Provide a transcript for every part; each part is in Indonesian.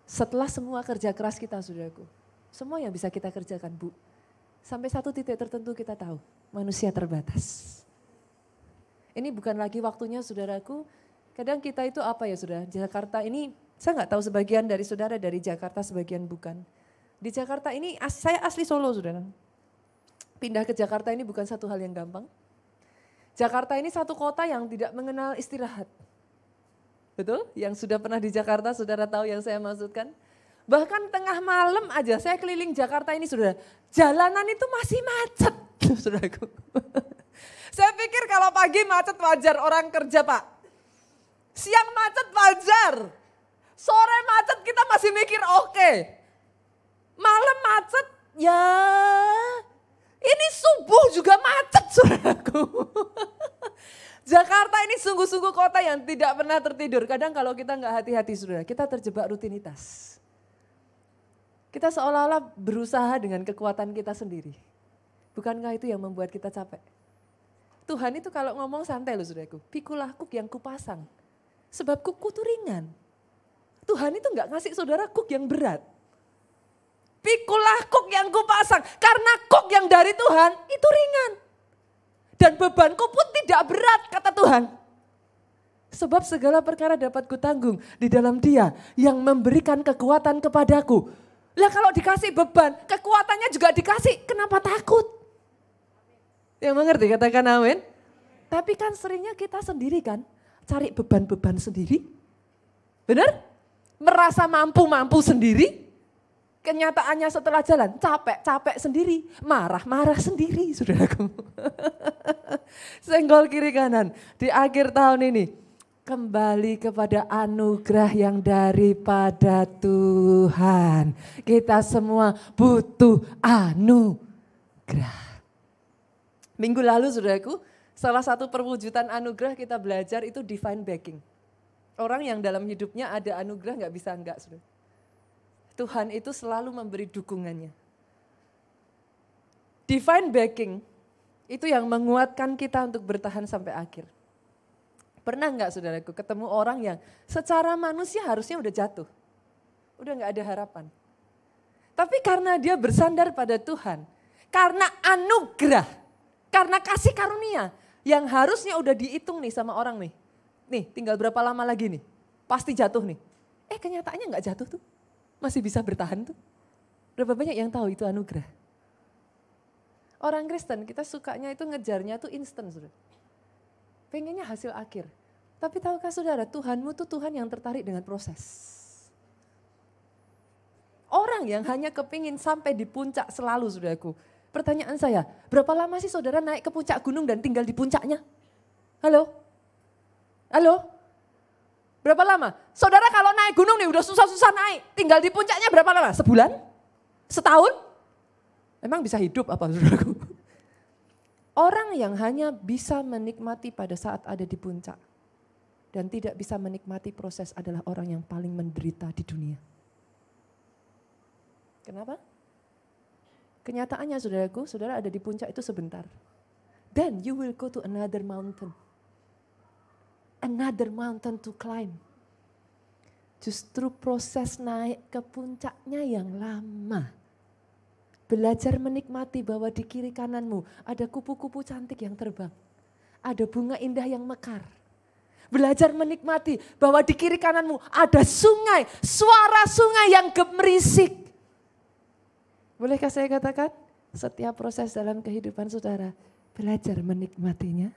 Setelah semua kerja keras kita, saudaraku, semua yang bisa kita kerjakan, Bu, sampai satu titik tertentu kita tahu, manusia terbatas. Ini bukan lagi waktunya, saudaraku, kadang kita itu apa ya, saudara, Jakarta ini, saya nggak tahu sebagian dari saudara dari Jakarta, sebagian bukan. Di Jakarta ini, saya asli Solo, saudara. Pindah ke Jakarta ini bukan satu hal yang gampang. Jakarta ini satu kota yang tidak mengenal istirahat. Betul? Yang sudah pernah di Jakarta, saudara tahu yang saya maksudkan. Bahkan tengah malam aja saya keliling Jakarta ini, saudara. Jalanan itu masih macet, saudaraku. Saya pikir kalau pagi macet wajar, orang kerja Pak. Siang macet wajar. Sore macet kita masih mikir oke. Malam macet ya ini subuh juga macet, saudaraku. Jakarta ini sungguh-sungguh kota yang tidak pernah tertidur. Kadang kalau kita nggak hati-hati, saudara, kita terjebak rutinitas. Kita seolah-olah berusaha dengan kekuatan kita sendiri. Bukankah itu yang membuat kita capek? Tuhan itu kalau ngomong santai loh, saudaraku. Pikulah kuk yang kupasang. Sebab kuku itu ringan. Tuhan itu nggak ngasih saudara kuk yang berat. Pikulah kuk yang kupasang. Karena kuk yang dari Tuhan itu ringan. Dan bebanku pun tidak berat, kata Tuhan. Sebab segala perkara dapat kutanggung di dalam Dia yang memberikan kekuatan kepadaku. Lah kalau dikasih beban, kekuatannya juga dikasih, kenapa takut? Yang mengerti katakan amin. Tapi kan seringnya kita sendiri kan, cari beban-beban sendiri. Benar? Merasa mampu-mampu sendiri. Kenyataannya setelah jalan capek-capek sendiri, marah-marah sendiri, saudaraku. Senggol kiri kanan di akhir tahun ini. Kembali kepada anugerah yang daripada Tuhan. Kita semua butuh anugerah. Minggu lalu, saudaraku, salah satu perwujudan anugerah kita belajar itu divine backing. Orang yang dalam hidupnya ada anugerah nggak bisa enggak, saudara. Tuhan itu selalu memberi dukungannya. Divine backing itu yang menguatkan kita untuk bertahan sampai akhir. Pernah enggak, saudaraku, ketemu orang yang secara manusia harusnya udah jatuh. Udah enggak ada harapan. Tapi karena dia bersandar pada Tuhan, karena anugerah, karena kasih karunia yang harusnya udah dihitung nih sama orang nih. Nih tinggal berapa lama lagi nih, pasti jatuh nih. Kenyataannya enggak jatuh tuh. Masih bisa bertahan tuh. Berapa banyak yang tahu itu anugerah. Orang Kristen kita sukanya itu ngejarnya tuh instan, saudara. Pengennya hasil akhir. Tapi tahukah saudara, Tuhanmu tuh Tuhan yang tertarik dengan proses. Orang yang hanya kepingin sampai di puncak selalu, saudaraku. Pertanyaan saya, berapa lama sih saudara naik ke puncak gunung dan tinggal di puncaknya? Halo? Halo? Berapa lama? Saudara kalau naik gunung nih udah susah-susah naik, tinggal di puncaknya berapa lama? Sebulan? Setahun? Emang bisa hidup apa, saudaraku? Orang yang hanya bisa menikmati pada saat ada di puncak dan tidak bisa menikmati proses adalah orang yang paling menderita di dunia. Kenapa? Kenyataannya, saudaraku, saudara ada di puncak itu sebentar. Then you will go to another mountain. Another mountain to climb. Justru proses naik ke puncaknya yang lama. Belajar menikmati bahwa di kiri kananmu ada kupu-kupu cantik yang terbang. Ada bunga indah yang mekar. Belajar menikmati bahwa di kiri kananmu ada sungai, suara sungai yang gemerisik. Bolehkah saya katakan? Setiap proses dalam kehidupan saudara, belajar menikmatinya.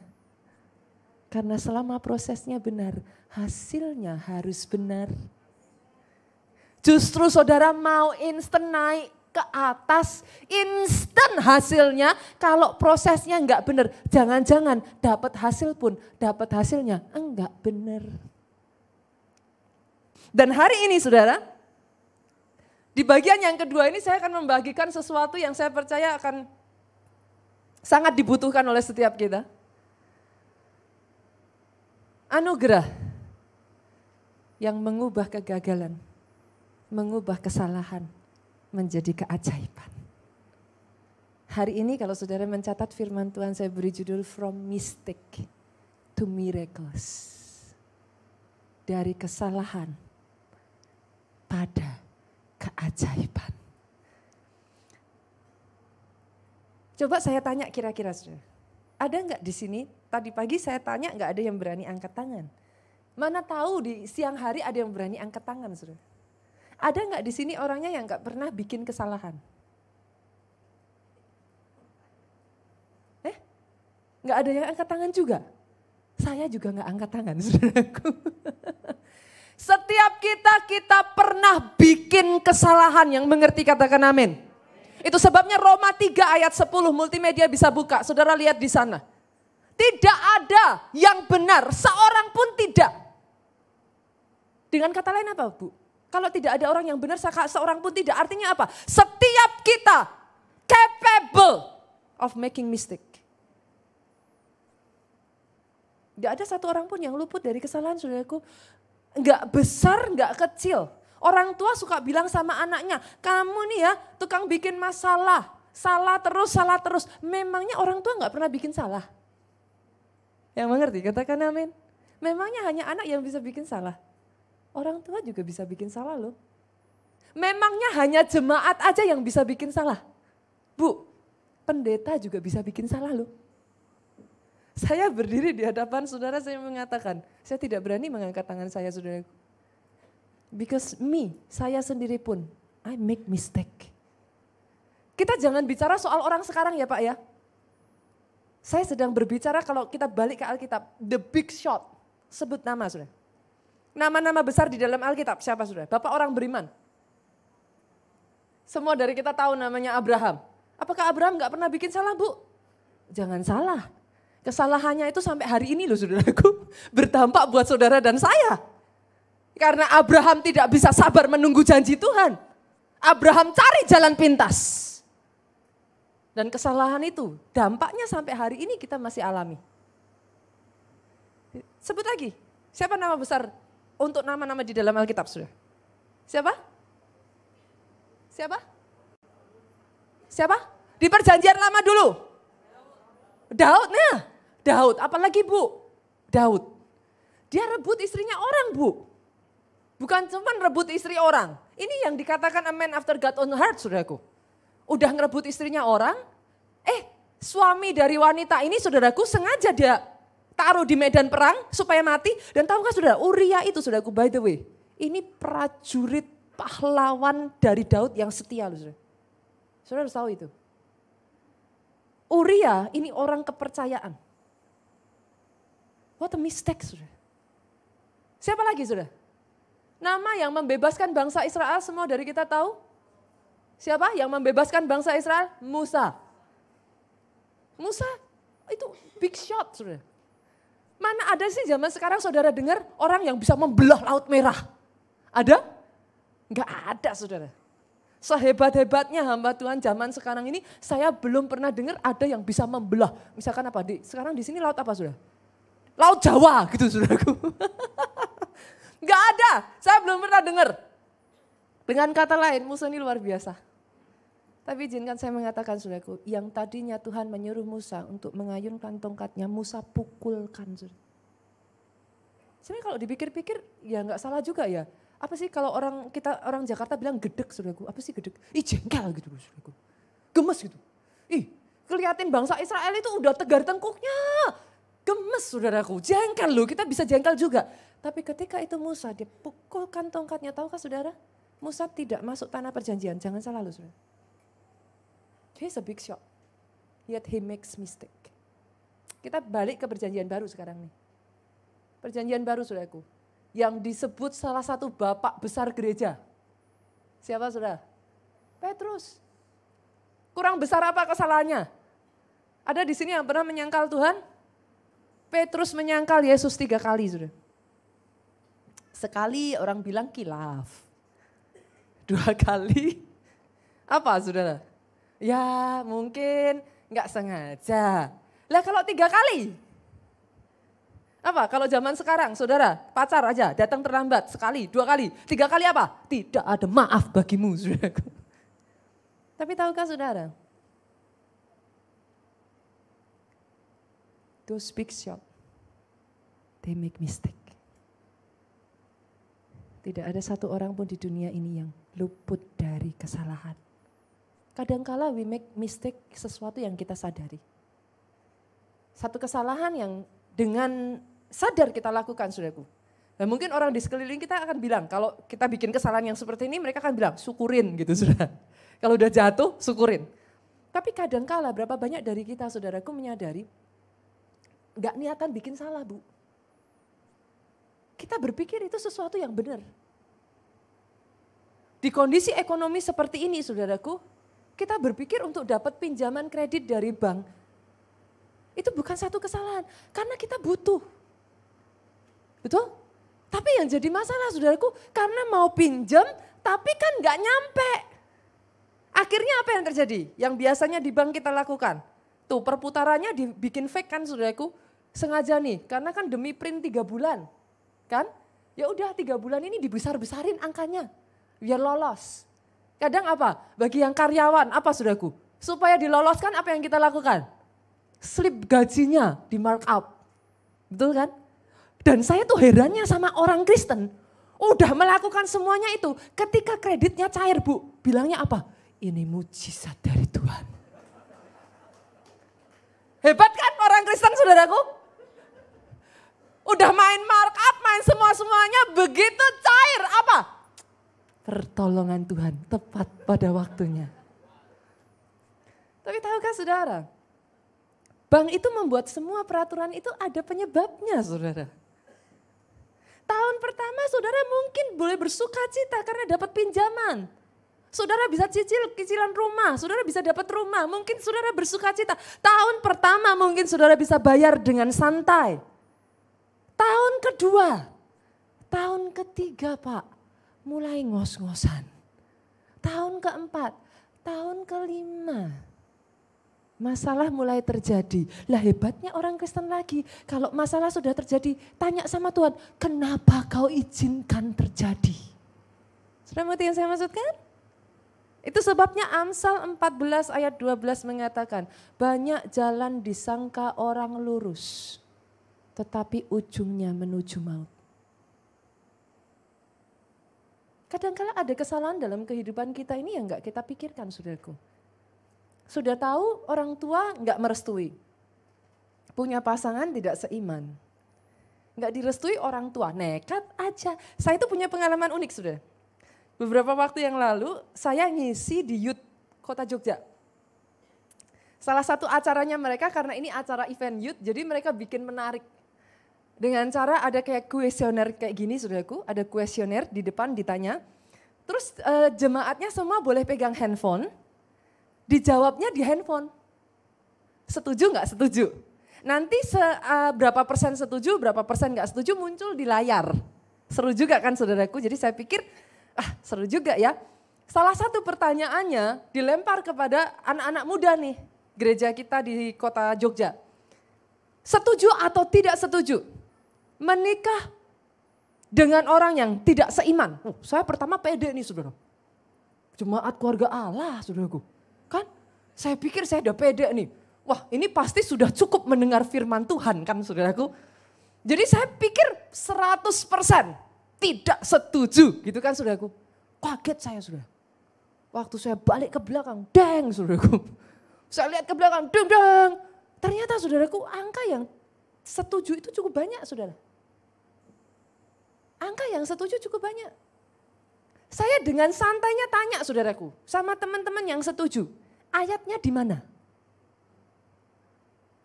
Karena selama prosesnya benar, hasilnya harus benar. Justru saudara mau instan naik ke atas, instan hasilnya. Kalau prosesnya enggak benar, jangan-jangan dapat hasil pun, dapat hasilnya enggak benar. Dan hari ini saudara, di bagian yang kedua ini saya akan membagikan sesuatu yang saya percaya akan sangat dibutuhkan oleh setiap kita. Anugerah yang mengubah kegagalan, mengubah kesalahan menjadi keajaiban. Hari ini kalau saudara mencatat firman Tuhan, saya beri judul From Mistake to Miracles. Dari kesalahan pada keajaiban. Coba saya tanya kira-kira saudara, ada nggak di sini, tadi pagi saya tanya nggak ada yang berani angkat tangan. Mana tahu di siang hari ada yang berani angkat tangan saudara. Ada nggak di sini orangnya yang nggak pernah bikin kesalahan? Nggak ada yang angkat tangan juga? Saya juga nggak angkat tangan saudaraku. Setiap kita pernah bikin kesalahan, yang mengerti katakan amin. Itu sebabnya Roma 3 ayat 10 multimedia bisa buka, saudara lihat di sana. Tidak ada yang benar, seorang pun tidak. Dengan kata lain apa Bu? Kalau tidak ada orang yang benar, seorang pun tidak, artinya apa? Setiap kita capable of making mistake. Tidak ada satu orang pun yang luput dari kesalahan saudaraku. Enggak besar, enggak kecil. Orang tua suka bilang sama anaknya, kamu nih ya tukang bikin masalah. Salah terus. Memangnya orang tua enggak pernah bikin salah? Yang mengerti katakan amin. Memangnya hanya anak yang bisa bikin salah? Orang tua juga bisa bikin salah loh. Memangnya hanya jemaat aja yang bisa bikin salah? Bu, pendeta juga bisa bikin salah loh. Saya berdiri di hadapan saudara, saya mengatakan, saya tidak berani mengangkat tangan saya saudaraku. Because saya sendiri pun, I make mistake. Kita jangan bicara soal orang sekarang ya Pak ya. Saya sedang berbicara kalau kita balik ke Alkitab, the big shot, sebut nama saudara. Nama-nama besar di dalam Alkitab, siapa saudara? Bapak orang beriman. Semua dari kita tahu namanya Abraham. Apakah Abraham gak pernah bikin salah Bu? Jangan salah. Kesalahannya itu sampai hari ini loh saudaraku, berdampak buat saudara dan saya. Karena Abraham tidak bisa sabar menunggu janji Tuhan. Abraham cari jalan pintas. Dan kesalahan itu dampaknya sampai hari ini kita masih alami. Sebut lagi, siapa nama besar untuk nama-nama di dalam Alkitab sudah? Siapa? Siapa? Siapa? Di perjanjian lama dulu. Daud, Daud, apalagi Bu? Daud. Dia rebut istrinya orang Bu. Bukan cuma rebut istri orang. Ini yang dikatakan a man after God's own heart saudaraku. Udah ngerebut istrinya orang, suami dari wanita ini saudaraku sengaja dia taruh di medan perang supaya mati. Dan tahukah saudara, Uria itu saudaraku by the way, ini prajurit pahlawan dari Daud yang setia loh saudara. Saudara harus tahu itu. Uria ini orang kepercayaan. What a mistake saudara. Siapa lagi saudara? Nama yang membebaskan bangsa Israel semua dari kita tahu? Siapa yang membebaskan bangsa Israel? Musa. Musa itu big shot saudara. Mana ada sih zaman sekarang saudara dengar orang yang bisa membelah Laut Merah? Ada? Enggak ada saudara. Sehebat-hebatnya hamba Tuhan zaman sekarang ini, saya belum pernah dengar ada yang bisa membelah. Misalkan apa? Sekarang di sini laut apa saudara? Laut Jawa gitu saudaraku. Enggak ada, saya belum pernah dengar. Dengan kata lain, Musa ini luar biasa. Tapi izinkan saya mengatakan saudaraku, yang tadinya Tuhan menyuruh Musa untuk mengayunkan tongkatnya, Musa pukulkan. Sebenarnya kalau dipikir-pikir ya nggak salah juga ya. Apa sih kalau orang Jakarta bilang gedek saudaraku, apa sih gedek? Jengkel gitu saudaraku, gemes gitu. Kelihatin bangsa Israel itu udah tegar tengkuknya, gemes saudaraku, jengkel loh, kita bisa jengkel juga. Tapi ketika itu Musa dia pukulkan tongkatnya, tahukah saudara? Musa tidak masuk tanah perjanjian, jangan salah loh saudara. He's a big shot, yet he makes mistake. Kita balik ke perjanjian baru sekarang nih. Perjanjian baru saudaraku, yang disebut salah satu bapak besar gereja. Siapa saudara? Petrus. Kurang besar apa kesalahannya? Ada di sini yang pernah menyangkal Tuhan? Petrus menyangkal Yesus 3 kali saudara. Sekali orang bilang kilaf. 2 kali apa saudara? Ya mungkin nggak sengaja. Lah kalau 3 kali? Apa kalau zaman sekarang saudara pacar aja datang terlambat sekali, 2 kali, 3 kali apa? Tidak ada maaf bagimu saudaraku. Tapi tahukah saudara? Those big shot, they make mistake. Tidak ada satu orang pun di dunia ini yang luput dari kesalahan. Kadangkala we make mistake sesuatu yang kita sadari. Satu kesalahan yang dengan sadar kita lakukan, saudaraku. Dan mungkin orang di sekeliling kita akan bilang, kalau kita bikin kesalahan yang seperti ini, mereka akan bilang, syukurin gitu saudara. Kalau udah jatuh, syukurin. Tapi kadangkala berapa banyak dari kita, saudaraku, menyadari, gak niatan bikin salah, Bu. Kita berpikir itu sesuatu yang benar. Di kondisi ekonomi seperti ini, saudaraku, kita berpikir untuk dapat pinjaman kredit dari bank, itu bukan satu kesalahan, karena kita butuh. Betul? Tapi yang jadi masalah, saudaraku, karena mau pinjam, tapi kan gak nyampe. Akhirnya apa yang terjadi? Yang biasanya di bank kita lakukan. Tuh perputarannya dibikin fake kan, saudaraku, sengaja nih, karena kan demi print 3 bulan. Kan? Ya udah 3 bulan ini dibesar-besarin angkanya, biar lolos. Kadang apa? Bagi yang karyawan, apa saudaraku? Supaya diloloskan apa yang kita lakukan? Slip gajinya di markup. Betul kan? Dan saya tuh herannya sama orang Kristen. Udah melakukan semuanya itu. Ketika kreditnya cair, Bu. Bilangnya apa? Ini mujizat dari Tuhan. Hebat kan orang Kristen, saudaraku? Udah main markup, main semua-semuanya. Begitu cair, apa? Pertolongan Tuhan tepat pada waktunya. Tapi tahukah saudara, bank itu membuat semua peraturan itu ada penyebabnya, saudara. Tahun pertama saudara mungkin boleh bersuka cita karena dapat pinjaman. Saudara bisa cicilan rumah, saudara bisa dapat rumah, mungkin saudara bersuka cita. Tahun pertama mungkin saudara bisa bayar dengan santai. Tahun kedua, tahun ketiga Pak, mulai ngos-ngosan. Tahun keempat, tahun kelima, masalah mulai terjadi. Lah hebatnya orang Kristen lagi, kalau masalah sudah terjadi, tanya sama Tuhan, kenapa kau izinkan terjadi? Sudah mengerti yang saya maksudkan? Itu sebabnya Amsal 14 ayat 12 mengatakan, banyak jalan disangka orang lurus, tetapi ujungnya menuju maut. Kadang-kala ada kesalahan dalam kehidupan kita ini yang enggak kita pikirkan, saudaraku. Sudah tahu orang tua enggak merestui. Punya pasangan tidak seiman. Enggak direstui orang tua, nekat aja. Saya itu punya pengalaman unik, saudara. Beberapa waktu yang lalu saya ngisi di Youth Kota Jogja. Salah satu acaranya mereka, karena ini acara event youth, jadi mereka bikin menarik. Dengan cara ada kayak kuesioner kayak gini, saudaraku, ada kuesioner di depan ditanya. Terus jemaatnya semua boleh pegang handphone, dijawabnya di handphone. Setuju nggak setuju? Nanti berapa persen setuju, berapa persen nggak setuju muncul di layar. Seru juga kan saudaraku, jadi saya pikir seru juga ya. Salah satu pertanyaannya dilempar kepada anak-anak muda nih, gereja kita di kota Jogja. Setuju atau tidak setuju? Menikah dengan orang yang tidak seiman. Saya pertama pede nih saudara. Jemaat keluarga Allah saudaraku. Kan saya pikir saya udah pede nih. Wah ini pasti sudah cukup mendengar firman Tuhan kan saudaraku. Jadi saya pikir 100% tidak setuju gitu kan saudaraku. Kaget saya saudara. Waktu saya balik ke belakang, deng saudaraku. Saya lihat ke belakang, deng. Ternyata saudaraku angka yang setuju itu cukup banyak saudara. Angka yang setuju cukup banyak. Saya dengan santainya tanya saudaraku, sama teman-teman yang setuju, ayatnya di mana?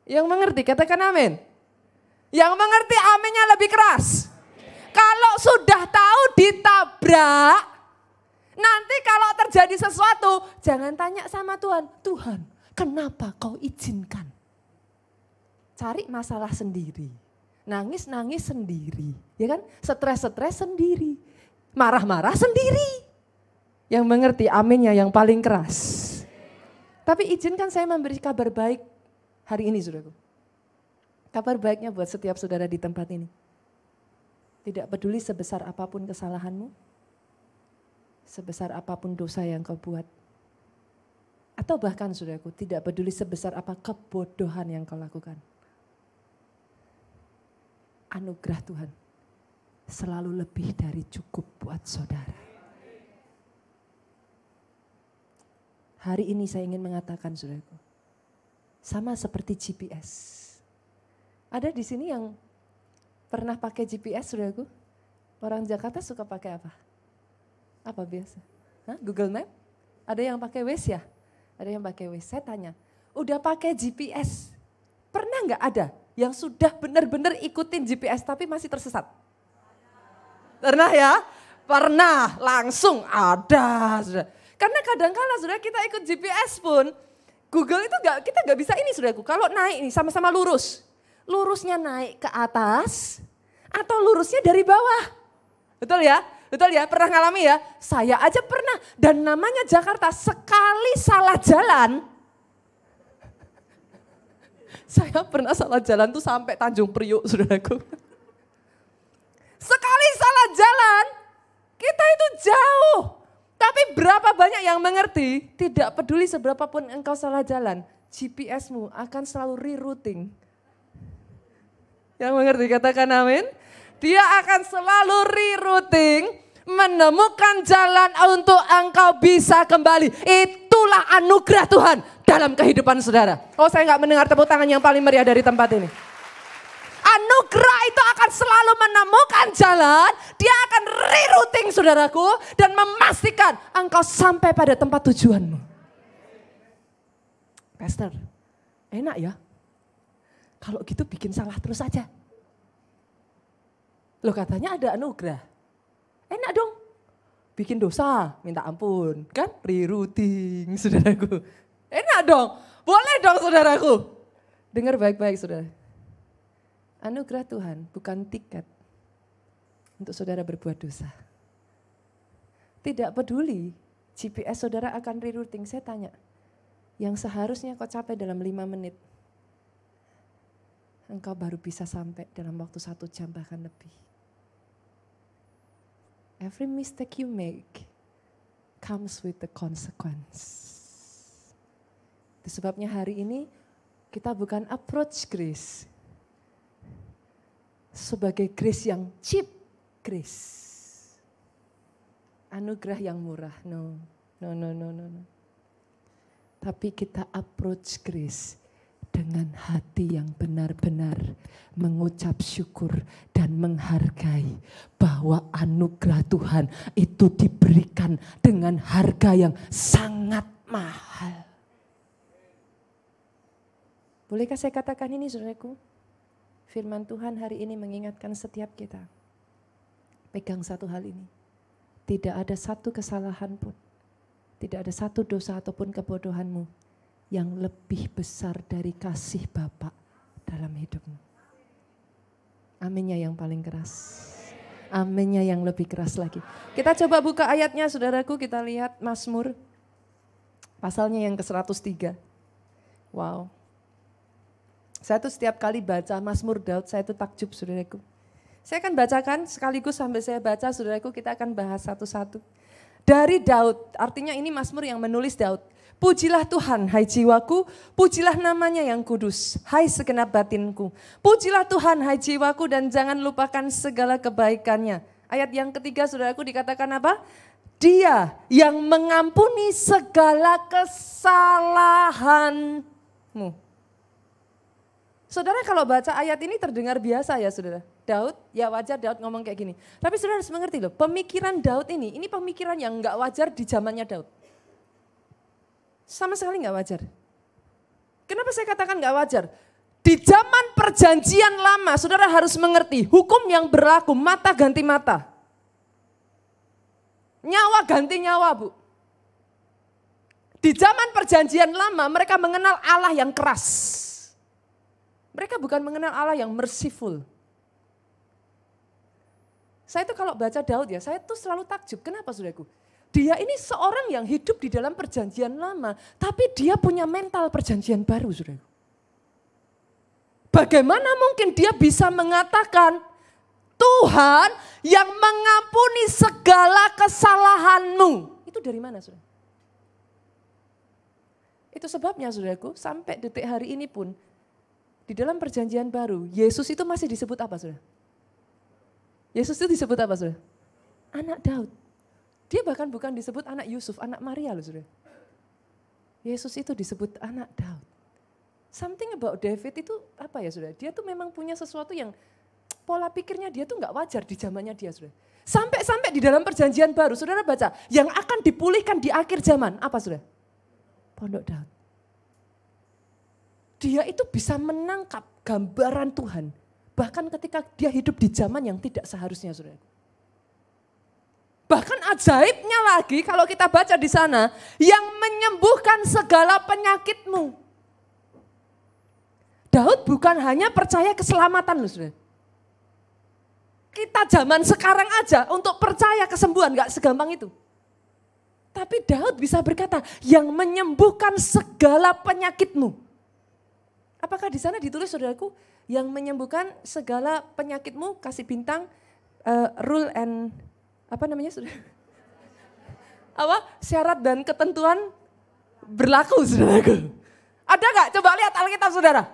Yang mengerti katakan amin. Yang mengerti aminnya lebih keras. Kalau sudah tahu ditabrak, nanti kalau terjadi sesuatu, jangan tanya sama Tuhan, Tuhan kenapa kau izinkan? Cari masalah sendiri. Nangis-nangis sendiri, ya kan? Stres-stres sendiri, marah-marah sendiri. Yang mengerti aminnya yang paling keras. Tapi izinkan saya memberi kabar baik hari ini saudaraku. Kabar baiknya buat setiap saudara di tempat ini. Tidak peduli sebesar apapun kesalahanmu, sebesar apapun dosa yang kau buat. Atau bahkan saudaraku, tidak peduli sebesar apa kebodohan yang kau lakukan. Anugerah Tuhan selalu lebih dari cukup buat saudara. Hari ini saya ingin mengatakan saudaraku, sama seperti GPS. Ada di sini yang pernah pakai GPS saudaraku? Orang Jakarta suka pakai apa? Apa biasa? Google Map? Ada yang pakai Waze ya? Ada yang pakai Waze. Saya tanya, udah pakai GPS, pernah nggak ada yang sudah benar-benar ikutin GPS tapi masih tersesat? Pernah ya? Pernah, langsung ada. Saudara. Karena kadang-kala saudara kita ikut GPS pun, Google itu kita nggak bisa ini saudaraku. Kalau naik ini sama-sama lurus. Lurusnya naik ke atas atau lurusnya dari bawah. Betul ya? Betul ya? Pernah ngalami ya? Saya aja pernah. Dan namanya Jakarta, sekali salah jalan. Saya pernah salah jalan tuh sampai Tanjung Priuk saudaraku. Sekali salah jalan, kita itu jauh. Tapi berapa banyak yang mengerti, tidak peduli seberapapun engkau salah jalan, GPS-mu akan selalu rerouting. Yang mengerti katakan amin. Dia akan selalu rerouting, menemukan jalan untuk engkau bisa kembali. Itulah anugerah Tuhan dalam kehidupan saudara. Oh, saya nggak mendengar tepuk tangan yang paling meriah dari tempat ini. Anugerah itu akan selalu menemukan jalan, dia akan rerouting saudaraku dan memastikan engkau sampai pada tempat tujuanmu. Pastor, enak ya? Kalau gitu bikin salah terus aja. Loh katanya ada anugerah. Enak dong. Bikin dosa, minta ampun. Kan rerouting saudaraku. Enak dong, boleh dong saudaraku. Dengar baik-baik saudara. Anugerah Tuhan bukan tiket untuk saudara berbuat dosa. Tidak peduli GPS saudara akan rerouting. Saya tanya, yang seharusnya kau capai dalam 5 menit, engkau baru bisa sampai dalam waktu 1 jam bahkan lebih. Every mistake you make comes with the consequence. Itu sebabnya hari ini kita bukan approach grace sebagai grace yang cheap grace. Anugerah yang murah. No. Tapi kita approach grace dengan hati yang benar-benar mengucap syukur dan menghargai bahwa anugerah Tuhan itu diberikan dengan harga yang sangat mahal. Bolehkah saya katakan ini saudaraku? Firman Tuhan hari ini mengingatkan setiap kita. Pegang satu hal ini. Tidak ada satu kesalahan pun. Tidak ada satu dosa ataupun kebodohanmu yang lebih besar dari kasih Bapa dalam hidupmu. Aminnya yang paling keras. Aminnya yang lebih keras lagi. Kita coba buka ayatnya saudaraku, kita lihat Mazmur. Pasalnya yang ke-103. Wow. Saya tuh setiap kali baca Mazmur Daud, saya tuh takjub saudaraku. Saya akan bacakan sekaligus sambil saya baca saudaraku, kita akan bahas satu-satu. Dari Daud, artinya ini Mazmur yang menulis Daud. Pujilah Tuhan, hai jiwaku, pujilah namanya yang kudus, hai segenap batinku. Pujilah Tuhan, hai jiwaku, dan jangan lupakan segala kebaikannya. Ayat yang ketiga saudaraku dikatakan apa? Dia yang mengampuni segala kesalahanmu. Saudara kalau baca ayat ini terdengar biasa ya saudara. Daud, ya wajar Daud ngomong kayak gini. Tapi saudara harus mengerti loh, pemikiran Daud ini pemikiran yang gak wajar di zamannya Daud. Sama sekali gak wajar. Kenapa saya katakan gak wajar? Di zaman perjanjian lama, saudara harus mengerti hukum yang berlaku, mata ganti mata. Nyawa ganti nyawa, Bu. Di zaman perjanjian lama mereka mengenal Allah yang keras. Mereka bukan mengenal Allah yang merciful. Saya itu kalau baca Daud ya, saya tuh selalu takjub. Kenapa saudaraku? Dia ini seorang yang hidup di dalam perjanjian lama, tapi dia punya mental perjanjian baru saudaraku. Bagaimana mungkin dia bisa mengatakan, Tuhan yang mengampuni segala kesalahanmu. Itu dari mana saudara? Itu sebabnya saudaraku, sampai detik hari ini pun, di dalam perjanjian baru, Yesus itu masih disebut apa saudara? Yesus itu disebut apa saudara? Anak Daud. Dia bahkan bukan disebut anak Yusuf, anak Maria loh saudara. Yesus itu disebut anak Daud. Something about David itu apa ya saudara? Dia tuh memang punya sesuatu yang pola pikirnya dia tuh gak wajar di zamannya dia saudara. Sampai-sampai di dalam perjanjian baru, saudara baca, yang akan dipulihkan di akhir zaman, apa saudara? Pondok Daud. Dia itu bisa menangkap gambaran Tuhan, bahkan ketika dia hidup di zaman yang tidak seharusnya saudara. Bahkan ajaibnya lagi kalau kita baca di sana, yang menyembuhkan segala penyakitmu. Daud bukan hanya percaya keselamatan loh saudara. Kita zaman sekarang aja untuk percaya kesembuhan gak segampang itu. Tapi Daud bisa berkata, yang menyembuhkan segala penyakitmu. Apakah di sana ditulis saudaraku, yang menyembuhkan segala penyakitmu, kasih bintang, rule and, apa namanya saudara? Apa? Syarat dan ketentuan berlaku saudaraku. Ada gak? Coba lihat Alkitab saudara.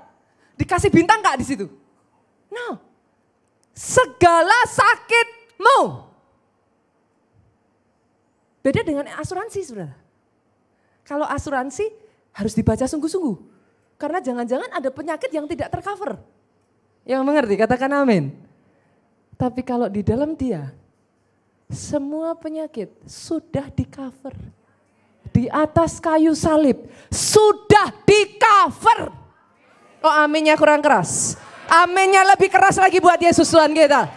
Dikasih bintang gak di situ? No. Segala sakitmu. Beda dengan asuransi saudara. Kalau asuransi harus dibaca sungguh-sungguh. Karena jangan-jangan ada penyakit yang tidak tercover. Yang mengerti katakan amin. Tapi kalau di dalam dia, semua penyakit sudah di cover. Di atas kayu salib sudah di cover. Oh aminnya kurang keras. Aminnya lebih keras lagi buat Yesus Tuhan kita.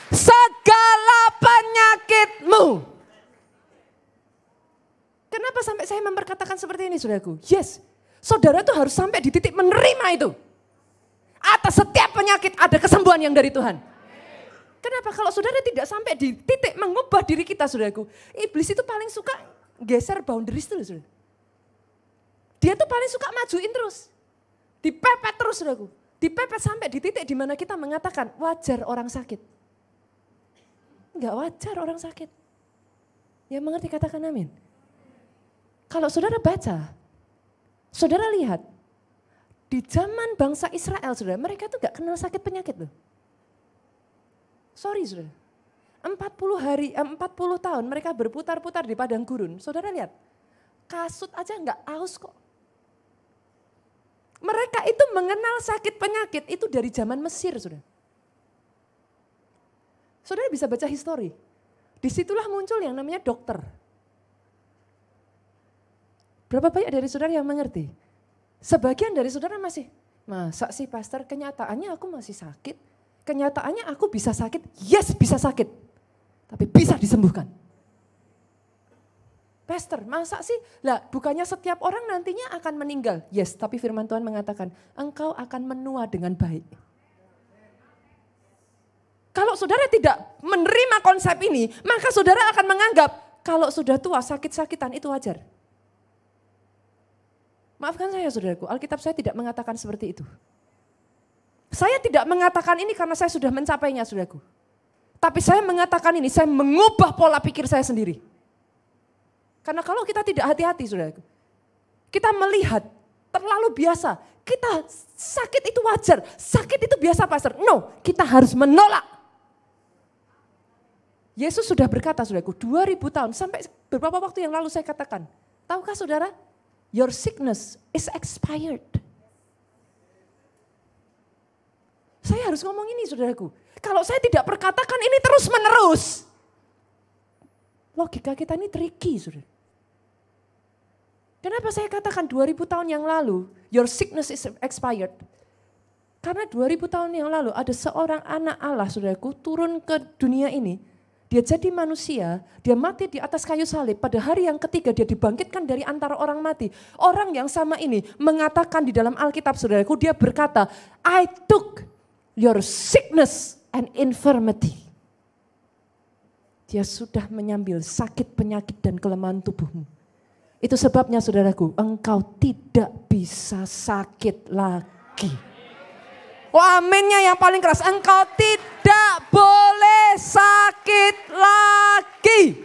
Segala penyakitmu. Kenapa sampai saya memperkatakan seperti ini saudaraku? Yes, saudara tuh harus sampai di titik menerima itu. Atas setiap penyakit ada kesembuhan yang dari Tuhan. Kenapa kalau saudara tidak sampai di titik mengubah diri kita saudaraku. Iblis itu paling suka geser boundaries tuh saudara. Dia tuh paling suka majuin terus. Dipepet terus saudaraku. Dipepet sampai di titik di mana kita mengatakan wajar orang sakit. Enggak wajar orang sakit. Ya mengerti katakan amin. Kalau saudara baca, saudara lihat. Di zaman bangsa Israel saudara, mereka tuh gak kenal sakit penyakit loh. Sorry saudara. 40 tahun mereka berputar-putar di padang gurun. Saudara lihat, kasut aja gak aus kok. Mereka itu mengenal sakit penyakit itu dari zaman Mesir, saudara. Saudara bisa baca histori. Disitulah muncul yang namanya dokter. Berapa banyak dari saudara yang mengerti? Sebagian dari saudara masih, masa sih pastor kenyataannya aku masih sakit. Kenyataannya aku bisa sakit, yes bisa sakit. Tapi bisa disembuhkan. Pastor, masa sih? Lah, bukannya setiap orang nantinya akan meninggal. Yes, tapi firman Tuhan mengatakan, engkau akan menua dengan baik. Kalau saudara tidak menerima konsep ini, maka saudara akan menganggap, kalau sudah tua sakit-sakitan itu wajar. Maafkan saya saudaraku, Alkitab saya tidak mengatakan seperti itu. Saya tidak mengatakan ini karena saya sudah mencapainya saudaraku. Tapi saya mengatakan ini, saya mengubah pola pikir saya sendiri. Karena kalau kita tidak hati-hati saudaraku, kita melihat terlalu biasa, kita sakit itu wajar, sakit itu biasa pastor. No, kita harus menolak. Yesus sudah berkata saudaraku, 2000 tahun, sampai beberapa waktu yang lalu saya katakan, tahukah saudara, your sickness is expired. Saya harus ngomong ini saudaraku, kalau saya tidak perkatakan ini terus menerus, logika kita ini tricky saudara. Kenapa saya katakan 2000 tahun yang lalu, your sickness is expired. Karena 2000 tahun yang lalu ada seorang anak Allah saudaraku turun ke dunia ini. Dia jadi manusia, dia mati di atas kayu salib. Pada hari yang ketiga dia dibangkitkan dari antara orang mati. Orang yang sama ini mengatakan di dalam Alkitab saudaraku, dia berkata, I took your sickness and infirmity. Dia sudah menyambil sakit, penyakit dan kelemahan tubuhmu. Itu sebabnya saudaraku, engkau tidak bisa sakit lagi. Wah aminnya yang paling keras, engkau tidak boleh sakit lagi.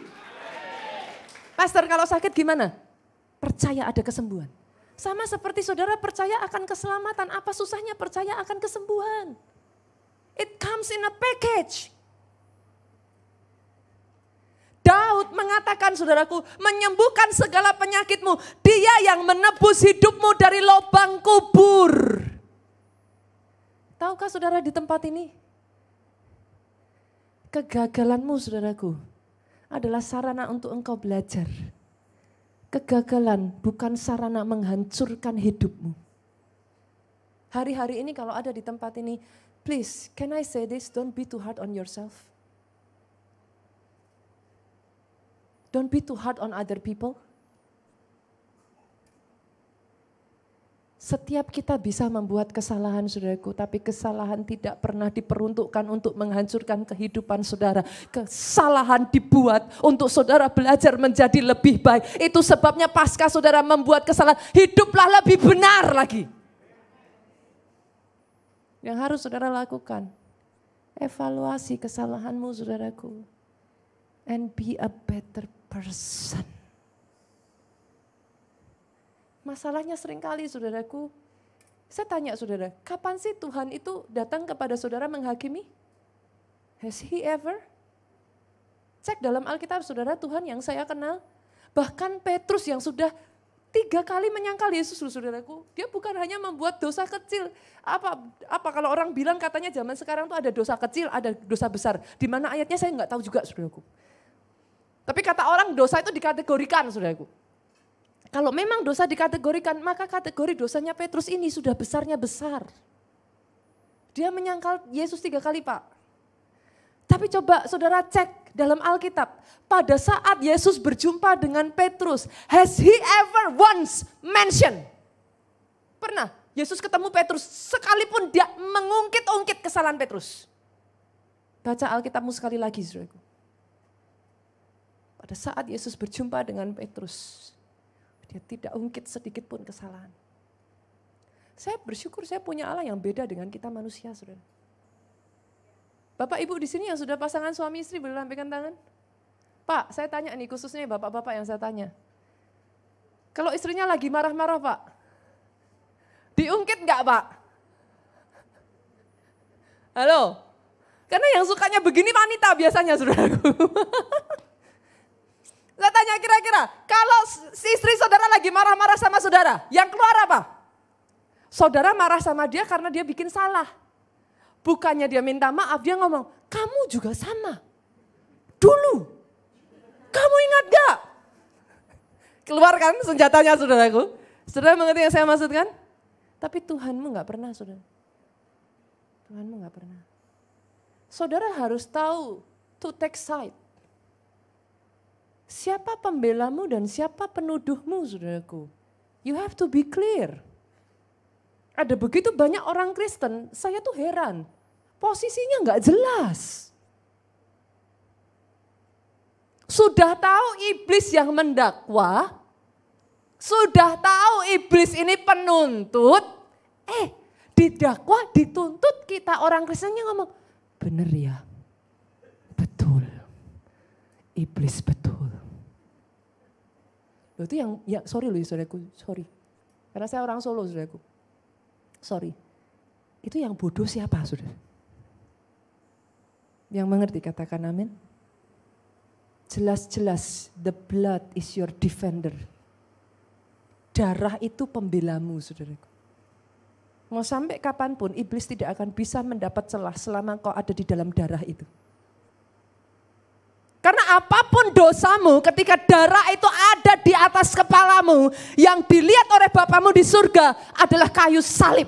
Pastor kalau sakit gimana? Percaya ada kesembuhan. Sama seperti saudara percaya akan keselamatan, apa susahnya percaya akan kesembuhan? It comes in a package. Daud mengatakan saudaraku, menyembuhkan segala penyakitmu. Dia yang menebus hidupmu dari lubang kubur. Tahukah saudara di tempat ini? Kegagalanmu saudaraku adalah sarana untuk engkau belajar. Kegagalan bukan sarana menghancurkan hidupmu. Hari-hari ini kalau ada di tempat ini, please, can I say this? Don't be too hard on yourself. Don't be too hard on other people. Setiap kita bisa membuat kesalahan saudaraku, tapi kesalahan tidak pernah diperuntukkan untuk menghancurkan kehidupan saudara. Kesalahan dibuat untuk saudara belajar menjadi lebih baik. Itu sebabnya pasca saudara membuat kesalahan, hiduplah lebih benar lagi. Yang harus saudara lakukan, evaluasi kesalahanmu saudaraku. And be a better person. Masalahnya seringkali saudaraku, saya tanya saudara, kapan sih Tuhan itu datang kepada saudara menghakimi? Has he ever? Cek dalam Alkitab saudara, Tuhan yang saya kenal, bahkan Petrus yang sudah 3 kali menyangkal Yesus saudaraku. Dia bukan hanya membuat dosa kecil. Apa kalau orang bilang katanya zaman sekarang tuh ada dosa kecil, ada dosa besar. Di mana ayatnya saya nggak tahu juga saudaraku. Tapi kata orang dosa itu dikategorikan saudaraku. Kalau memang dosa dikategorikan, maka kategori dosanya Petrus ini sudah besarnya besar. Dia menyangkal Yesus 3 kali Pak. Tapi coba saudara cek dalam Alkitab. Pada saat Yesus berjumpa dengan Petrus, has he ever once mentioned? Pernah Yesus ketemu Petrus sekalipun dia mengungkit-ungkit kesalahan Petrus. Baca Alkitabmu sekali lagi saudaraku. Pada saat Yesus berjumpa dengan Petrus, dia tidak ungkit sedikit pun kesalahan. Saya bersyukur saya punya Allah yang beda dengan kita manusia, saudara. Bapak ibu di sini yang sudah pasangan suami istri boleh lambaikan tangan? Pak, saya tanya nih khususnya bapak-bapak yang saya tanya. Kalau istrinya lagi marah-marah Pak, diungkit enggak Pak? Halo? Karena yang sukanya begini wanita biasanya saudaraku. Saya tanya kira-kira, kalau si istri saudara lagi marah-marah sama saudara, yang keluar apa? Saudara marah sama dia karena dia bikin salah. Bukannya dia minta maaf, dia ngomong, kamu juga sama. Dulu, kamu ingat gak? Keluar kan senjatanya saudaraku. Saudara mengerti yang saya maksudkan? Tapi Tuhanmu gak pernah saudara. Tuhanmu gak pernah. Saudara harus tahu to take side. Siapa pembelamu dan siapa penuduhmu saudaraku. You have to be clear. Ada begitu banyak orang Kristen, saya tuh heran. Posisinya enggak jelas. Sudah tahu iblis yang mendakwa, sudah tahu iblis ini penuntut, didakwa, dituntut, kita orang Kristennya ngomong, bener ya, betul, iblis betul. Loh itu yang sorry loh saudaraku, sorry. Karena saya orang Solo saudaraku. Sorry. Itu yang bodoh siapa saudara? Yang mengerti katakan amin. Jelas-jelas the blood is your defender. Darah itu pembelamu saudaraku. Mau sampai kapanpun iblis tidak akan bisa mendapat celah selama kau ada di dalam darah itu. Karena apapun dosamu ketika darah itu ada di atas kepalamu, yang dilihat oleh Bapamu di surga adalah kayu salib.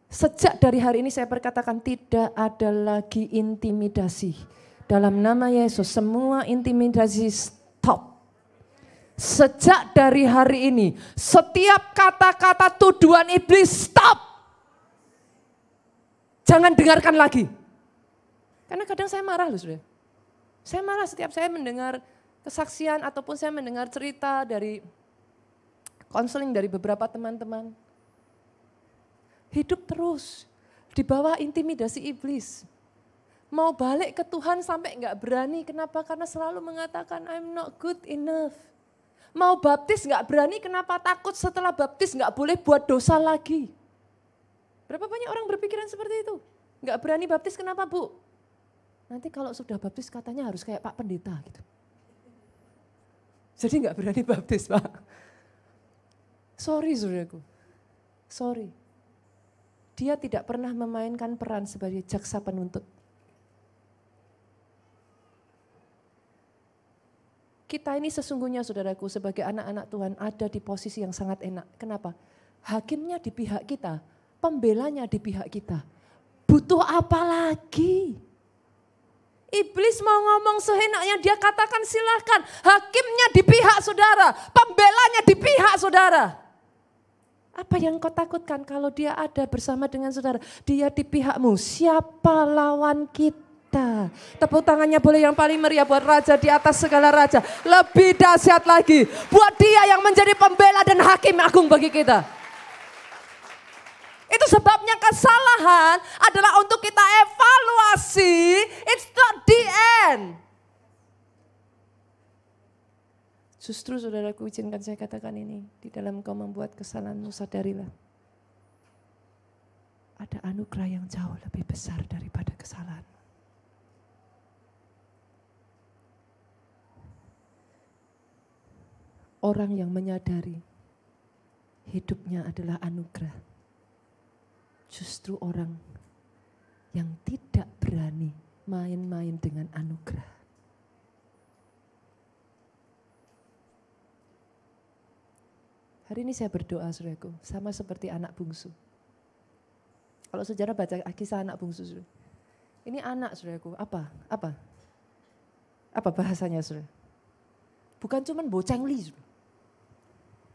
Sejak dari hari ini saya perkatakan tidak ada lagi intimidasi. Dalam nama Yesus semua intimidasi stop. Sejak dari hari ini setiap kata-kata tuduhan iblis stop. Jangan dengarkan lagi. Karena kadang saya marah loh saudara. Saya marah setiap saya mendengar kesaksian ataupun saya mendengar cerita dari konseling dari beberapa teman-teman. Hidup terus di bawah intimidasi iblis. Mau balik ke Tuhan sampai enggak berani. Kenapa? Karena selalu mengatakan I'm not good enough. Mau baptis enggak berani, kenapa? Takut setelah baptis enggak boleh buat dosa lagi. Berapa banyak orang berpikiran seperti itu? Nggak berani baptis kenapa Bu? Nanti kalau sudah baptis katanya harus kayak Pak Pendeta gitu. Jadi nggak berani baptis Pak. Sorry saudaraku, sorry. Dia tidak pernah memainkan peran sebagai jaksa penuntut. Kita ini sesungguhnya saudaraku sebagai anak-anak Tuhan ada di posisi yang sangat enak. Kenapa? Hakimnya di pihak kita, pembelanya di pihak kita. Butuh apa lagi? Iblis mau ngomong seenaknya, dia katakan silahkan. Hakimnya di pihak saudara, pembelanya di pihak saudara. Apa yang kau takutkan kalau dia ada bersama dengan saudara? Dia di pihakmu, siapa lawan kita? Tepuk tangannya boleh yang paling meriah buat Raja di atas segala raja. Lebih dahsyat lagi, buat dia yang menjadi pembela dan hakim agung bagi kita. Itu sebabnya kesalahan adalah untuk kita evaluasi, it's not the end. Justru saudaraku izinkan saya katakan ini, di dalam kau membuat kesalahanmu sadarilah. Ada anugerah yang jauh lebih besar daripada kesalahan. Orang yang menyadari hidupnya adalah anugerah. Justru orang yang tidak berani main-main dengan anugerah. Hari ini saya berdoa saudaraku, sama seperti anak bungsu. Kalau saudara baca kisah anak bungsu, saudara. Ini anak saudaraku, apa bahasanya saudara? Bukan cuman bocengli saudara.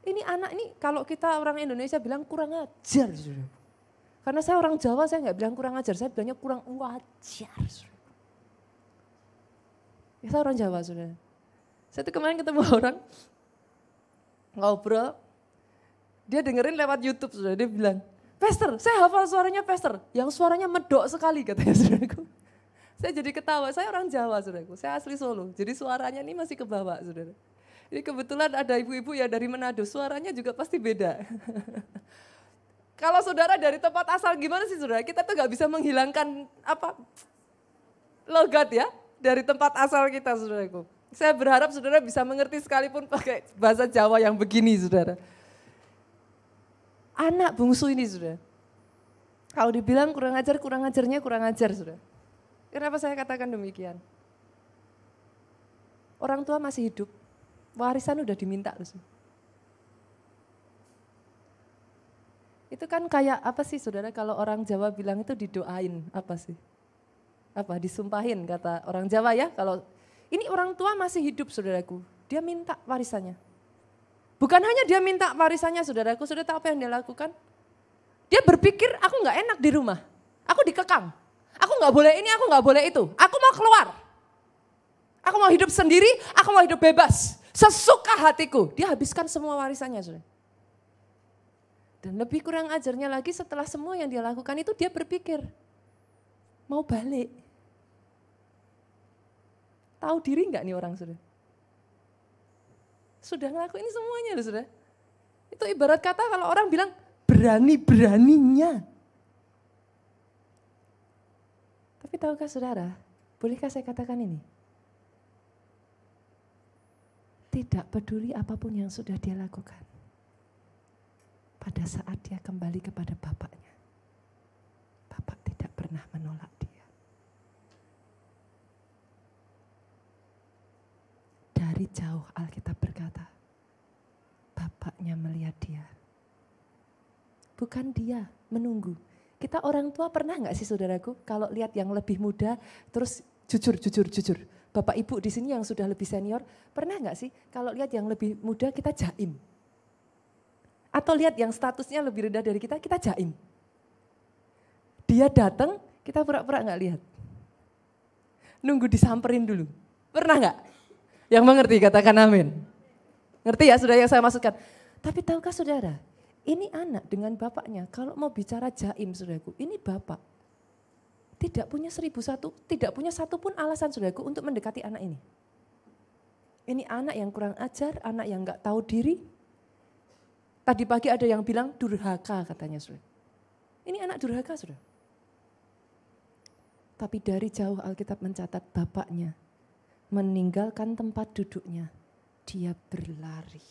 Ini anak ini kalau kita orang Indonesia bilang kurang ajar saudara. Karena saya orang Jawa, saya nggak bilang kurang ajar, saya bilangnya kurang wajar. Ya, saya orang Jawa, saudara. Saya tuh kemarin ketemu orang, ngobrol, dia dengerin lewat YouTube, saudara. Dia bilang, Pastor, saya hafal suaranya Pastor, yang suaranya medok sekali katanya, saudaraku. Saya jadi ketawa, saya orang Jawa, saudaraku. Saya asli Solo, jadi suaranya ini masih ke bawah, saudara. Jadi kebetulan ada ibu-ibu ya dari Manado, suaranya juga pasti beda. Kalau saudara dari tempat asal gimana sih saudara? Kita tuh gak bisa menghilangkan logat ya dari tempat asal kita saudaraku. Saya berharap saudara bisa mengerti sekalipun pakai bahasa Jawa yang begini saudara. Anak bungsu ini saudara. Kalau dibilang kurang ajarnya kurang ajar saudara. Kenapa saya katakan demikian? Orang tua masih hidup, warisan udah diminta terus. Itu kan kayak apa sih saudara kalau orang Jawa bilang itu didoain, apa sih? Disumpahin kata orang Jawa ya. Kalau ini orang tua masih hidup saudaraku, dia minta warisannya. Bukan hanya dia minta warisannya saudaraku, sudah tahu apa yang dia lakukan? Dia berpikir aku gak enak di rumah, aku dikekang. Aku gak boleh ini, aku gak boleh itu, aku mau keluar. Aku mau hidup sendiri, aku mau hidup bebas. Sesuka hatiku, dia habiskan semua warisannya saudara. Dan lebih kurang ajarnya lagi setelah semua yang dia lakukan itu dia berpikir, mau balik. Tahu diri enggak nih orang sudah? Sudah ngelakuin semuanya loh sudah. Itu ibarat kata kalau orang bilang berani-beraninya. Tapi tahukah saudara, bolehkah saya katakan ini? Tidak peduli apapun yang sudah dia lakukan. Pada saat dia kembali kepada bapaknya, bapak tidak pernah menolak dia. Dari jauh Alkitab berkata, bapaknya melihat dia. Bukan dia menunggu. Kita orang tua pernah nggak sih saudaraku, kalau lihat yang lebih muda, terus jujur. Bapak ibu di sini yang sudah lebih senior, pernah nggak sih kalau lihat yang lebih muda kita jaim? Atau lihat yang statusnya lebih rendah dari kita, kita jaim. Dia datang, kita pura-pura nggak lihat. Nunggu disamperin dulu. Pernah nggak? Yang mengerti katakan amin. Ngerti ya sudah yang saya maksudkan. Tapi tahukah saudara, ini anak dengan bapaknya, kalau mau bicara jaim saudaraku, ini bapak. Tidak punya 1001, tidak punya satupun alasan saudaraku untuk mendekati anak ini. Ini anak yang kurang ajar, anak yang nggak tahu diri. Tadi pagi ada yang bilang durhaka katanya saudara. Ini anak durhaka saudara. Tapi dari jauh Alkitab mencatat bapaknya meninggalkan tempat duduknya, dia berlari.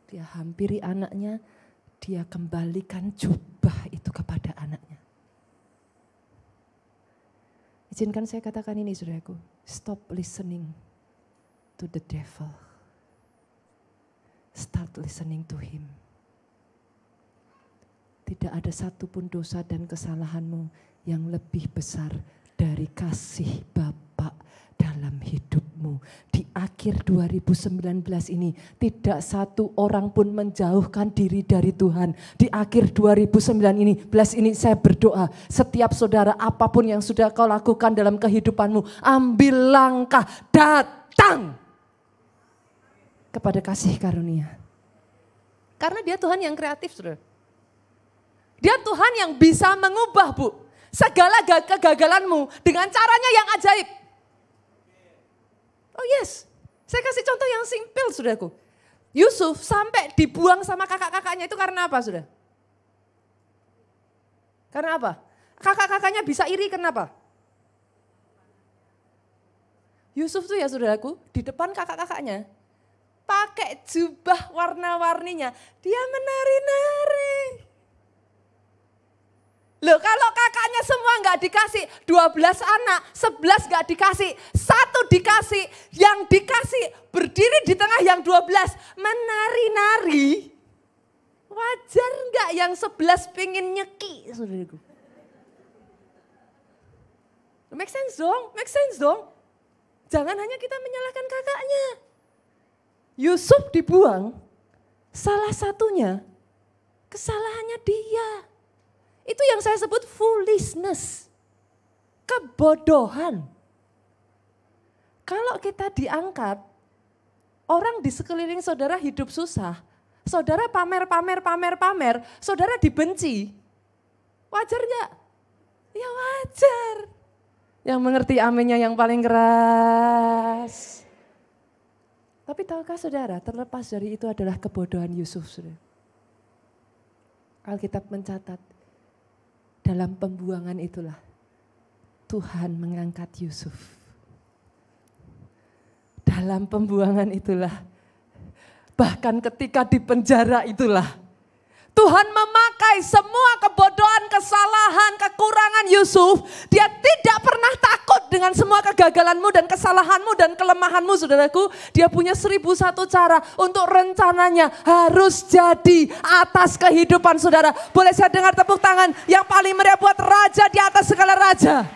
Dia hampiri anaknya, dia kembalikan jubah itu kepada anaknya. Izinkan saya katakan ini saudaraku, stop listening to the devil. Start listening to him. Tidak ada satupun dosa dan kesalahanmu yang lebih besar dari kasih Bapa dalam hidupmu. Di akhir 2019 ini tidak satu orang pun menjauhkan diri dari Tuhan. Di akhir 2019 ini saya berdoa, setiap saudara apapun yang sudah kau lakukan dalam kehidupanmu, ambil langkah, datang kepada kasih karunia. Karena dia Tuhan yang kreatif, saudara. Dia Tuhan yang bisa mengubah, Bu, segala kegagalanmu dengan caranya yang ajaib. Oh yes, saya kasih contoh yang simpel, saudaraku. Yusuf sampai dibuang sama kakak-kakaknya itu karena apa, saudara? Karena apa? Kakak-kakaknya bisa iri, kenapa? Yusuf tuh ya saudaraku, di depan kakak-kakaknya, pakai jubah warna-warninya, dia menari-nari. Loh kalau kakaknya semua nggak dikasih, 12 anak, 11 nggak dikasih, 1 dikasih, yang dikasih berdiri di tengah yang 12 menari-nari. Wajar nggak yang 11 pengen nyeki, saudaraku? Make sense dong, make sense dong. Jangan hanya kita menyalahkan kakaknya. Yusuf dibuang, salah satunya kesalahannya dia. Itu yang saya sebut foolishness, kebodohan. Kalau kita diangkat, orang di sekeliling saudara hidup susah, saudara pamer, saudara dibenci. Wajar gak? Ya wajar. Yang mengerti aminnya yang paling keras. Tapi tahukah saudara, terlepas dari itu adalah kebodohan Yusuf. Saudara. Alkitab mencatat, dalam pembuangan itulah Tuhan mengangkat Yusuf. Dalam pembuangan itulah, bahkan ketika di penjara itulah, Tuhan memakai semua kebodohan, kesalahan, kekurangan Yusuf. Dia tidak pernah takut dengan semua kegagalanmu dan kesalahanmu dan kelemahanmu, saudaraku. Dia punya 1001 cara untuk rencananya harus jadi atas kehidupan saudara. Boleh saya dengar tepuk tangan yang paling meriah buat raja di atas segala raja.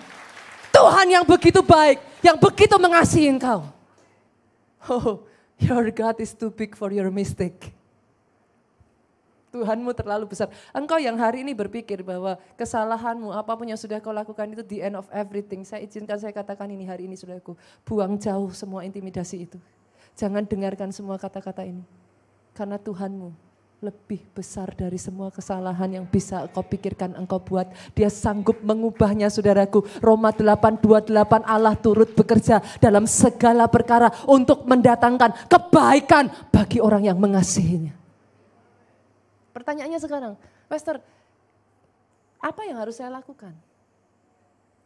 Tuhan yang begitu baik, yang begitu mengasihi engkau. Oh, your God is too big for your mistake. Tuhanmu terlalu besar. Engkau yang hari ini berpikir bahwa kesalahanmu, apapun yang sudah kau lakukan itu the end of everything. Saya izinkan saya katakan ini hari ini saudaraku. Buang jauh semua intimidasi itu. Jangan dengarkan semua kata-kata ini. Karena Tuhanmu lebih besar dari semua kesalahan yang bisa kau pikirkan engkau buat. Dia sanggup mengubahnya saudaraku. Roma 8:28 Allah turut bekerja dalam segala perkara untuk mendatangkan kebaikan bagi orang yang mengasihinya. Pertanyaannya sekarang, Pastor, apa yang harus saya lakukan?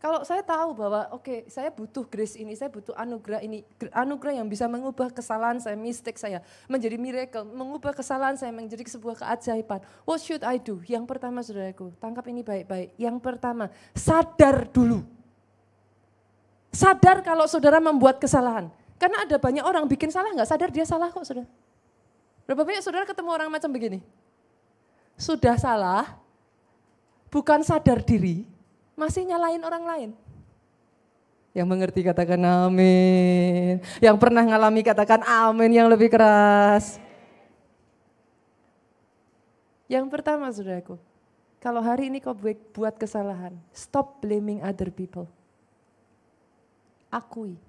Kalau saya tahu bahwa oke, saya butuh grace ini, saya butuh anugerah ini, anugerah yang bisa mengubah kesalahan saya, mistake saya, menjadi miracle, mengubah kesalahan saya menjadi sebuah keajaiban. What should I do? Yang pertama saudaraku, tangkap ini baik-baik. Yang pertama, sadar dulu. Sadar kalau saudara membuat kesalahan. Karena ada banyak orang bikin salah nggak sadar dia salah kok saudara. Berapa banyak saudara ketemu orang macam begini? Sudah salah, bukan sadar diri, masih nyalain orang lain. Yang mengerti katakan amin. Yang pernah ngalami katakan amin yang lebih keras. Yang pertama saudaraku, kalau hari ini kau buat kesalahan, stop blaming other people. Akui,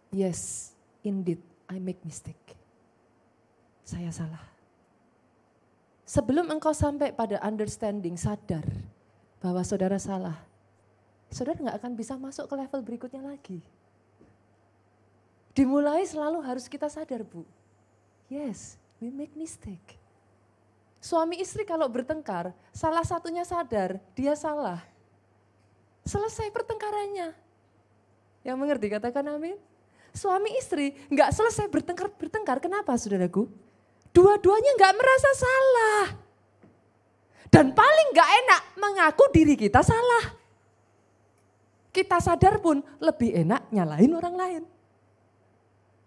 yes, indeed, I make mistake. Saya salah. Sebelum engkau sampai pada understanding, sadar bahwa saudara salah, saudara nggak akan bisa masuk ke level berikutnya lagi. Dimulai selalu harus kita sadar, Bu. Yes, we make mistake. Suami istri kalau bertengkar, salah satunya sadar dia salah. Selesai pertengkarannya. Yang mengerti katakan amin. Suami istri nggak selesai bertengkar. Kenapa saudaraku? Dua-duanya nggak merasa salah. Dan paling nggak enak mengaku diri kita salah. Kita sadar pun lebih enak nyalain orang lain.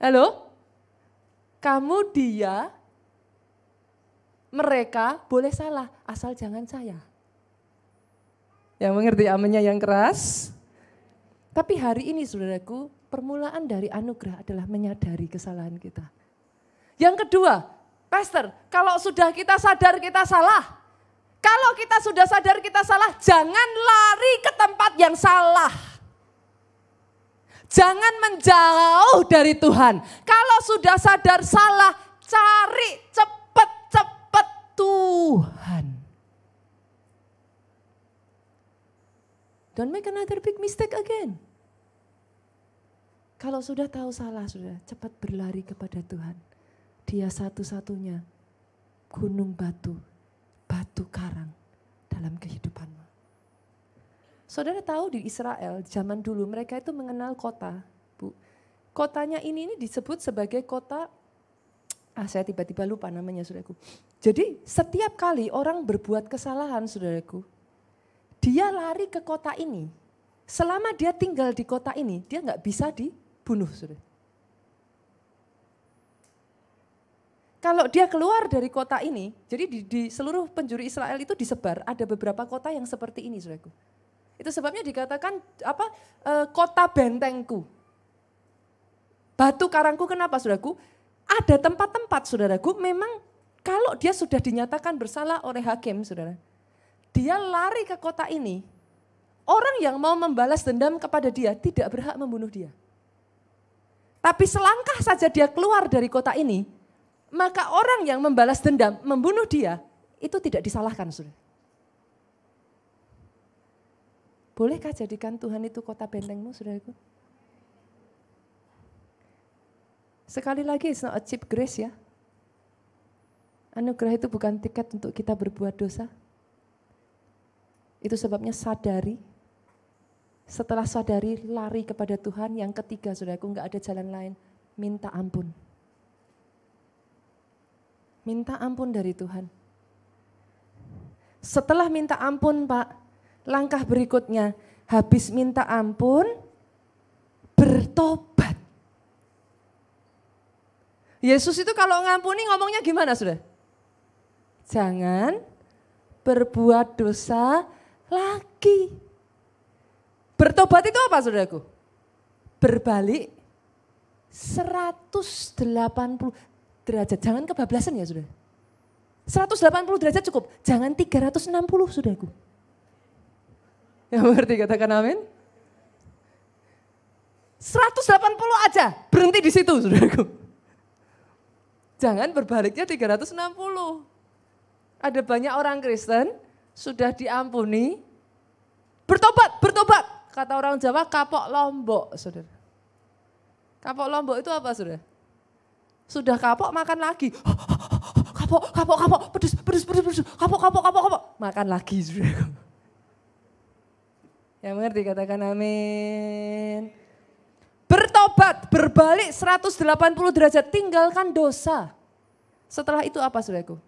Halo? Kamu, dia, mereka boleh salah, asal jangan saya. Yang mengerti aminnya yang keras. Tapi hari ini saudaraku, permulaan dari anugerah adalah menyadari kesalahan kita. Yang kedua, Pastor, kalau sudah kita sadar kita salah, kalau kita sudah sadar kita salah, jangan lari ke tempat yang salah. Jangan menjauh dari Tuhan. Kalau sudah sadar salah, cari cepat-cepat Tuhan. Don't make another big mistake again. Kalau sudah tahu salah, sudah cepat berlari kepada Tuhan. Dia satu-satunya gunung batu karang dalam kehidupanmu. Saudara tahu di Israel zaman dulu mereka itu mengenal kota, Bu. Kotanya ini disebut sebagai kota, saya tiba-tiba lupa namanya saudaraku. Jadi setiap kali orang berbuat kesalahan saudaraku, dia lari ke kota ini. Selama dia tinggal di kota ini, dia nggak bisa dibunuh saudara. Kalau dia keluar dari kota ini, jadi di seluruh penjuru Israel itu disebar, ada beberapa kota yang seperti ini saudaraku. Itu sebabnya dikatakan kota bentengku. Batu karangku kenapa saudaraku? Ada tempat-tempat saudaraku memang kalau dia sudah dinyatakan bersalah oleh hakim saudara. Dia lari ke kota ini, orang yang mau membalas dendam kepada dia tidak berhak membunuh dia. Tapi selangkah saja dia keluar dari kota ini, maka orang yang membalas dendam, membunuh dia, itu tidak disalahkan saudara. Bolehkah jadikan Tuhan itu kota bentengmu saudaraku? Sekali lagi, it's not a cheap grace ya. Anugerah itu bukan tiket untuk kita berbuat dosa. Itu sebabnya sadari. Setelah sadari, lari kepada Tuhan. Yang ketiga saudaraku, enggak ada jalan lain. Minta ampun. Minta ampun dari Tuhan. Setelah minta ampun Pak, langkah berikutnya, habis minta ampun, bertobat. Yesus itu kalau ngampuni ngomongnya gimana sudah? Jangan berbuat dosa lagi. Bertobat itu apa saudaraku? Berbalik 180 derajat. Jangan kebablasan ya saudara. 180 derajat cukup, jangan 360 saudaraku. Yang mengerti katakan amin. 180 aja, berhenti di situ saudaraku. Jangan berbaliknya 360. Ada banyak orang Kristen sudah diampuni, bertobat. Kata orang Jawa kapok lombok saudara. Kapok lombok itu apa saudara? Sudah kapok makan lagi. Kapok, pedes, kapok. Makan lagi saudara. Yang mengerti katakan amin. Bertobat, berbalik 180 derajat, tinggalkan dosa. Setelah itu apa saudaraku?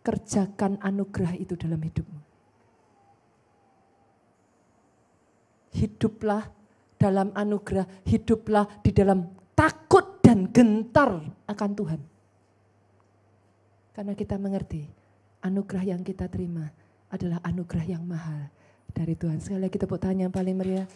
Kerjakan anugerah itu dalam hidupmu. Hiduplah dalam anugerah, hiduplah di dalam takut dan gentar akan Tuhan. Karena kita mengerti anugerah yang kita terima adalah anugerah yang mahal dari Tuhan. Sekali lagi tepuk tangan yang paling meriah.